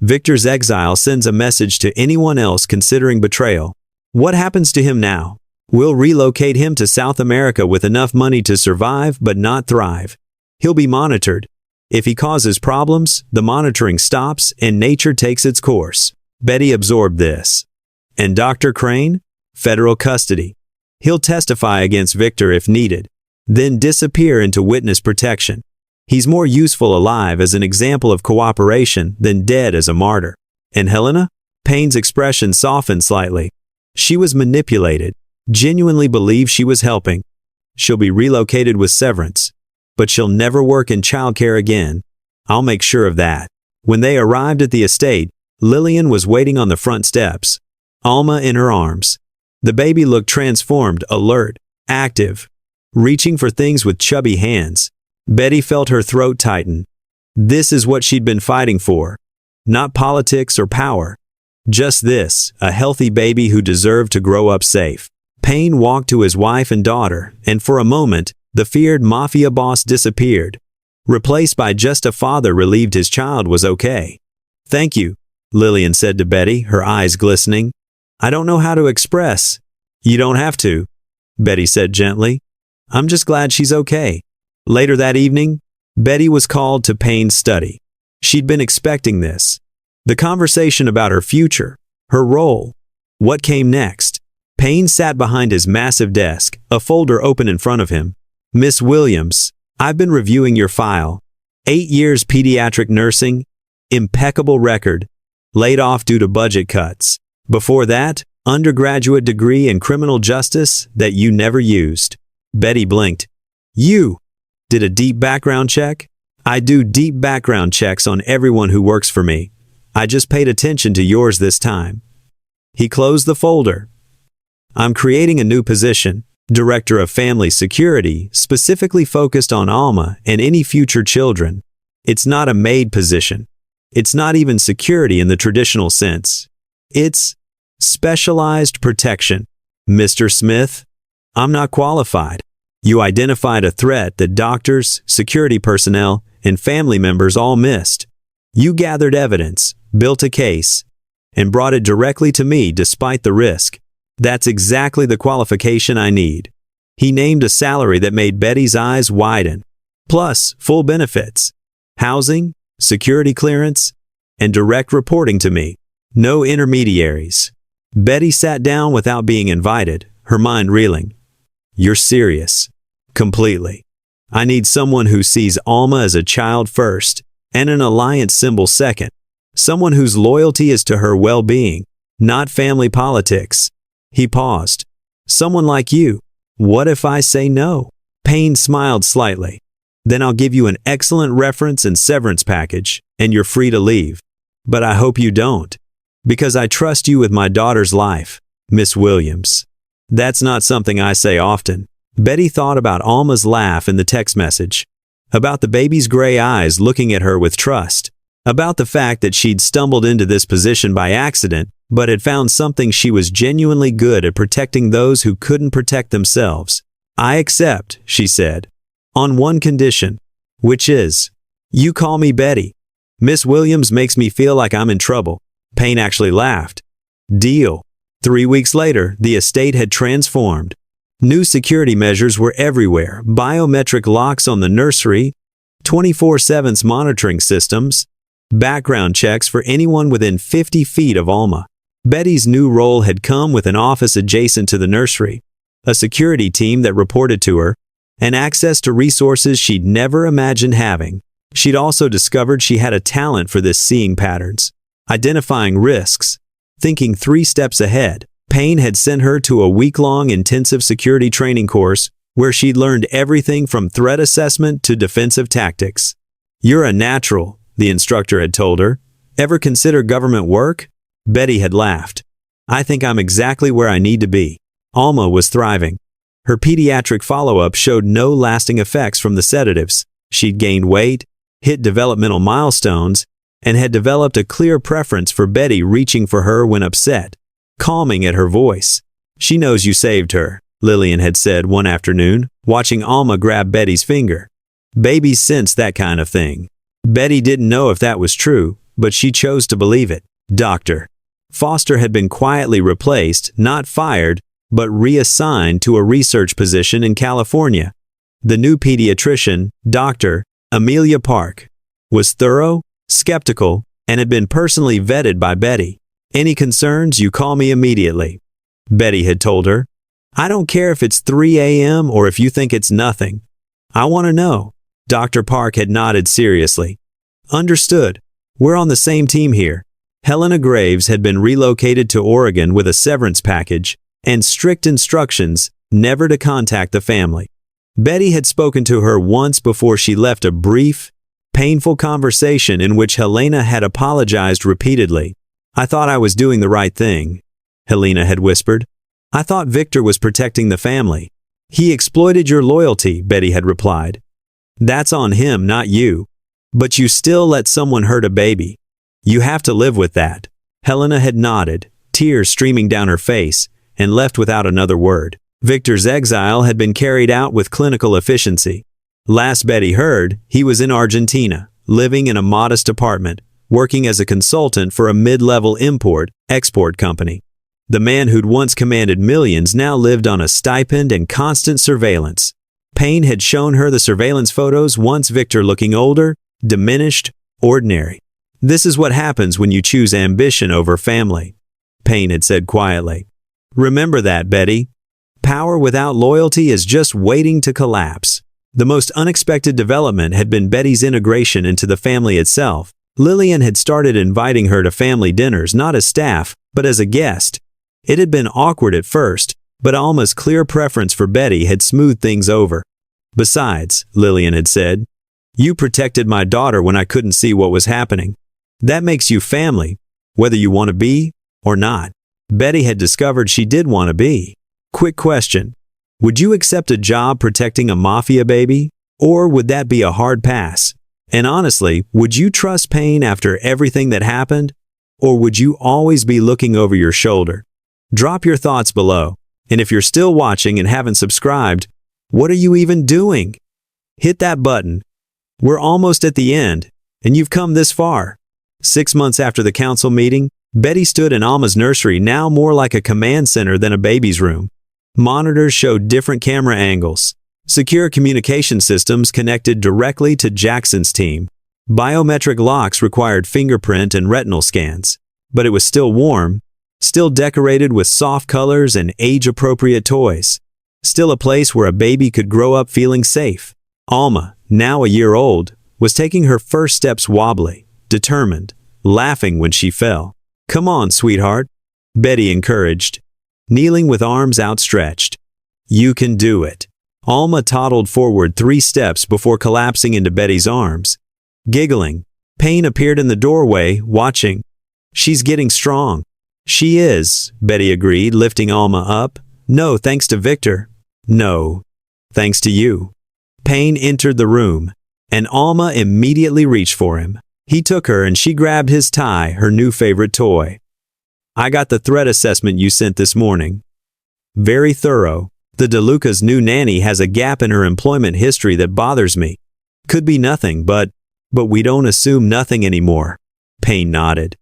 Victor's exile sends a message to anyone else considering betrayal. What happens to him now? We'll relocate him to South America with enough money to survive but not thrive. He'll be monitored. If he causes problems, the monitoring stops and nature takes its course. Betty absorbed this. And Dr. Crane? Federal custody. He'll testify against Victor if needed, then disappear into witness protection. He's more useful alive as an example of cooperation than dead as a martyr. And Helena? Payne's expression softened slightly. She was manipulated, genuinely believed she was helping. She'll be relocated with severance. But she'll never work in childcare again. I'll make sure of that. When they arrived at the estate, Lillian was waiting on the front steps, Alma in her arms. The baby looked transformed, alert, active, reaching for things with chubby hands. Betty felt her throat tighten. This is what she'd been fighting for. Not politics or power. Just this, a healthy baby who deserved to grow up safe. Payne walked to his wife and daughter, and for a moment, the feared mafia boss disappeared. Replaced by just a father relieved his child was okay. Thank you, Lillian said to Betty, her eyes glistening. I don't know how to express. You don't have to, Betty said gently. I'm just glad she's okay. Later that evening, Betty was called to Payne's study. She'd been expecting this. The conversation about her future, her role, what came next. Payne sat behind his massive desk, a folder open in front of him. Miss Williams, I've been reviewing your file. 8 years pediatric nursing, impeccable record, laid off due to budget cuts. Before that, undergraduate degree in criminal justice that you never used. Betty blinked. You did a deep background check? I do deep background checks on everyone who works for me. I just paid attention to yours this time. He closed the folder. I'm creating a new position, Director of Family Security, specifically focused on Alma and any future children. It's not a maid position. It's not even security in the traditional sense. It's specialized protection. Mr. Smith, I'm not qualified. You identified a threat that doctors, security personnel, and family members all missed. You gathered evidence, built a case, and brought it directly to me despite the risk. That's exactly the qualification I need." He named a salary that made Betty's eyes widen. Plus, full benefits, housing, security clearance, and direct reporting to me. No intermediaries. Betty sat down without being invited, her mind reeling. "You're serious." "Completely. I need someone who sees Alma as a child first, and an alliance symbol second. Someone whose loyalty is to her well-being, not family politics." He paused. "Someone like you. What if I say no?" Payne smiled slightly. "Then I'll give you an excellent reference and severance package, and you're free to leave. But I hope you don't. Because I trust you with my daughter's life, Miss Williams." That's not something I say often. Betty thought about Alma's laugh in the text message, about the baby's gray eyes looking at her with trust, about the fact that she'd stumbled into this position by accident, but had found something she was genuinely good at: protecting those who couldn't protect themselves. "I accept," she said, "on one condition, which is, you call me Betty. Miss Williams makes me feel like I'm in trouble." Payne actually laughed. "Deal." 3 weeks later, the estate had transformed. New security measures were everywhere: biometric locks on the nursery, 24/7 monitoring systems, background checks for anyone within 50 feet of Alma. Betty's new role had come with an office adjacent to the nursery, a security team that reported to her, and access to resources she'd never imagined having. She'd also discovered she had a talent for this: seeing patterns, identifying risks, thinking 3 steps ahead. Payne had sent her to a week-long intensive security training course where she'd learned everything from threat assessment to defensive tactics. "You're a natural," the instructor had told her. "Ever consider government work?" Betty had laughed. "I think I'm exactly where I need to be." Alma was thriving. Her pediatric follow-up showed no lasting effects from the sedatives. She'd gained weight, hit developmental milestones, and had developed a clear preference for Betty reaching for her when upset, calming at her voice. "She knows you saved her," Lillian had said one afternoon, watching Alma grab Betty's finger. "Babies sense that kind of thing." Betty didn't know if that was true, but she chose to believe it. Dr. Foster had been quietly replaced, not fired, but reassigned to a research position in California. The new pediatrician, Dr. Amelia Park, was thorough, skeptical, and had been personally vetted by Betty. "Any concerns, you call me immediately," Betty had told her. "I don't care if it's 3 a.m. or if you think it's nothing. I want to know." Dr. Park had nodded seriously. "Understood. We're on the same team here." Helena Graves had been relocated to Oregon with a severance package and strict instructions never to contact the family. Betty had spoken to her once before she left: a brief, painful conversation in which Helena had apologized repeatedly. "I thought I was doing the right thing," Helena had whispered. "I thought Victor was protecting the family." "He exploited your loyalty," Betty had replied. "That's on him, not you. But you still let someone hurt a baby. You have to live with that." Helena had nodded, tears streaming down her face, and left without another word. Victor's exile had been carried out with clinical efficiency. Last Betty heard, he was in Argentina, living in a modest apartment, working as a consultant for a mid-level import-export company. The man who'd once commanded millions now lived on a stipend and constant surveillance. Payne had shown her the surveillance photos once Victor looking older, diminished, ordinary. "This is what happens when you choose ambition over family," Payne had said quietly. "Remember that, Betty. Power without loyalty is just waiting to collapse." The most unexpected development had been Betty's integration into the family itself. Lillian had started inviting her to family dinners not as staff, but as a guest. It had been awkward at first, but Alma's clear preference for Betty had smoothed things over. "Besides," Lillian had said, "you protected my daughter when I couldn't see what was happening. That makes you family, whether you want to be or not." Betty had discovered she did want to be. Quick question. Would you accept a job protecting a mafia baby? Or would that be a hard pass? And honestly, would you trust Payne after everything that happened? Or would you always be looking over your shoulder? Drop your thoughts below. And if you're still watching and haven't subscribed, What are you even doing? Hit that button. We're almost at the end, and you've come this far. 6 months after the council meeting, Betty stood in Alma's nursery, now more like a command center than a baby's room. Monitors showed different camera angles. Secure communication systems connected directly to Jackson's team. Biometric locks required fingerprint and retinal scans. But it was still warm, still decorated with soft colors and age-appropriate toys. Still a place where a baby could grow up feeling safe. Alma, now a year old, was taking her first steps wobbly, determined, laughing when she fell. "Come on, sweetheart," Betty encouraged, kneeling with arms outstretched. "You can do it." Alma toddled forward 3 steps before collapsing into Betty's arms. Giggling, Payne appeared in the doorway, watching. "She's getting strong." "She is," Betty agreed, lifting Alma up. "No, thanks to Victor." "No, thanks to you." Payne entered the room, and Alma immediately reached for him. He took her and she grabbed his tie, her new favorite toy. "I got the threat assessment you sent this morning. Very thorough. The DeLuca's new nanny has a gap in her employment history that bothers me. Could be nothing, but we don't assume nothing anymore." Payne nodded.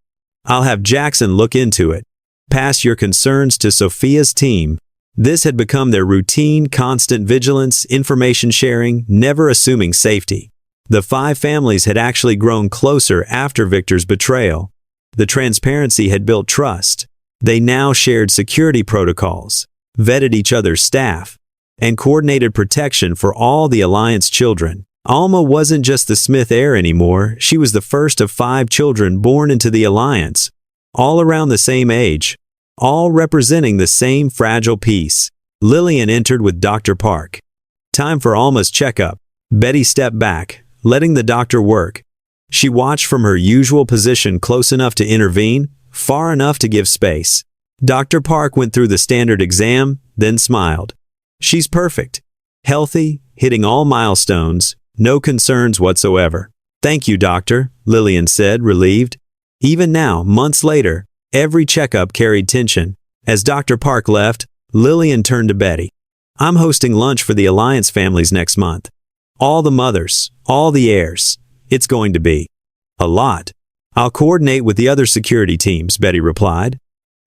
"I'll have Jackson look into it. Pass your concerns to Sophia's team." This had become their routine, constant vigilance, information sharing, never assuming safety. The 5 families had actually grown closer after Victor's betrayal. The transparency had built trust. They now shared security protocols, vetted each other's staff, and coordinated protection for all the Alliance children. Alma wasn't just the Smith heir anymore, she was the first of 5 children born into the Alliance, all around the same age, all representing the same fragile piece. Lillian entered with Dr. Park. Time for Alma's checkup. Betty stepped back, letting the doctor work. She watched from her usual position, close enough to intervene, far enough to give space. Dr. Park went through the standard exam, then smiled. "She's perfect. Healthy, hitting all milestones, no concerns whatsoever." "Thank you, doctor," Lillian said, relieved. Even now, months later, every checkup carried tension. As Dr. Park left, Lillian turned to Betty. "I'm hosting lunch for the Alliance families next month. All the mothers, all the heirs. It's going to be a lot." "I'll coordinate with the other security teams," Betty replied.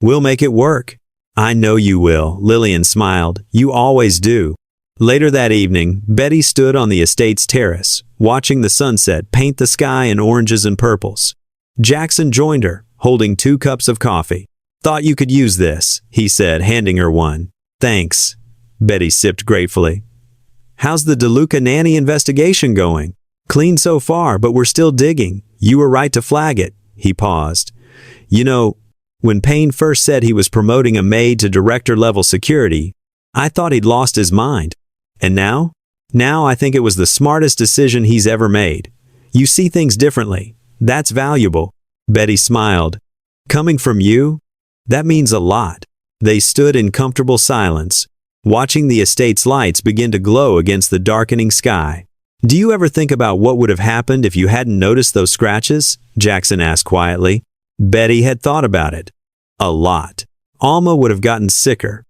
"We'll make it work." "I know you will," Lillian smiled. "You always do." Later that evening, Betty stood on the estate's terrace, watching the sunset paint the sky in oranges and purples. Jackson joined her, holding 2 cups of coffee. "Thought you could use this," he said, handing her one. "Thanks." Betty sipped gratefully. "How's the DeLuca nanny investigation going?" "Clean so far, but we're still digging. You were right to flag it." He paused. "You know, when Payne first said he was promoting a maid to director-level security, I thought he'd lost his mind. And now? Now I think it was the smartest decision he's ever made. You see things differently. That's valuable." Betty smiled. "Coming from you? That means a lot." They stood in comfortable silence, watching the estate's lights begin to glow against the darkening sky. "Do you ever think about what would have happened if you hadn't noticed those scratches?" Jackson asked quietly. Betty had thought about it. A lot. Alma would have gotten sicker.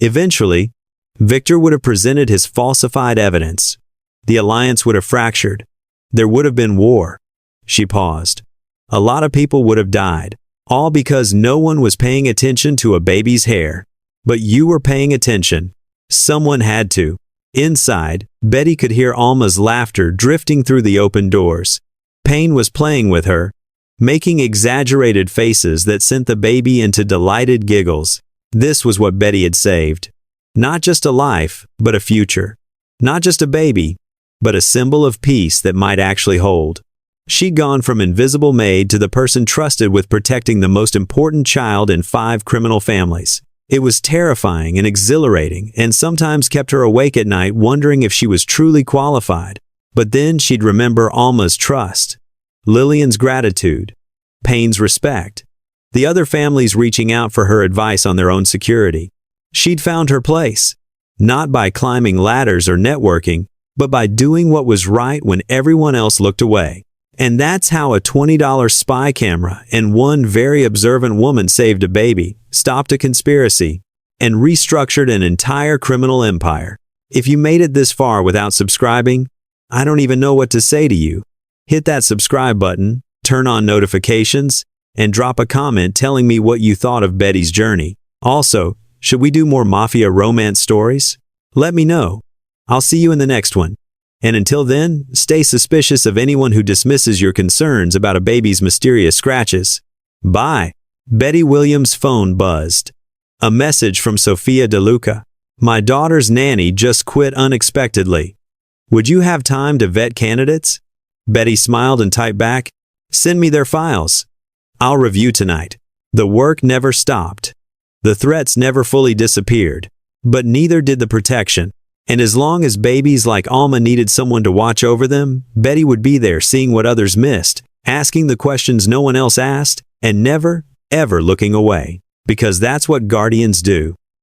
Eventually, Victor would have presented his falsified evidence. The Alliance would have fractured. There would have been war. She paused. A lot of people would have died, all because no one was paying attention to a baby's hair. But you were paying attention. Someone had to. Inside, Betty could hear Alma's laughter drifting through the open doors. Payne was playing with her, making exaggerated faces that sent the baby into delighted giggles. This was what Betty had saved. Not just a life, but a future. Not just a baby, but a symbol of peace that might actually hold. She'd gone from invisible maid to the person trusted with protecting the most important child in 5 criminal families. It was terrifying and exhilarating, and sometimes kept her awake at night wondering if she was truly qualified. But then she'd remember Alma's trust, Lillian's gratitude, Payne's respect, the other families reaching out for her advice on their own security. She'd found her place, not by climbing ladders or networking, but by doing what was right when everyone else looked away. And that's how a $20 spy camera and one very observant woman saved a baby, stopped a conspiracy, and restructured an entire criminal empire. If you made it this far without subscribing, I don't even know what to say to you. Hit that subscribe button, turn on notifications, and drop a comment telling me what you thought of Betty's journey. Also, should we do more mafia romance stories? Let me know. I'll see you in the next one. And until then, stay suspicious of anyone who dismisses your concerns about a baby's mysterious scratches. Bye. Betty Williams' phone buzzed. A message from Sophia DeLuca. My daughter's nanny just quit unexpectedly. Would you have time to vet candidates? Betty smiled and typed back, send me their files. I'll review tonight. The work never stopped. The threats never fully disappeared, but neither did the protection. And as long as babies like Alma needed someone to watch over them, Betty would be there seeing what others missed, asking the questions no one else asked, and never, ever looking away. Because that's what guardians do.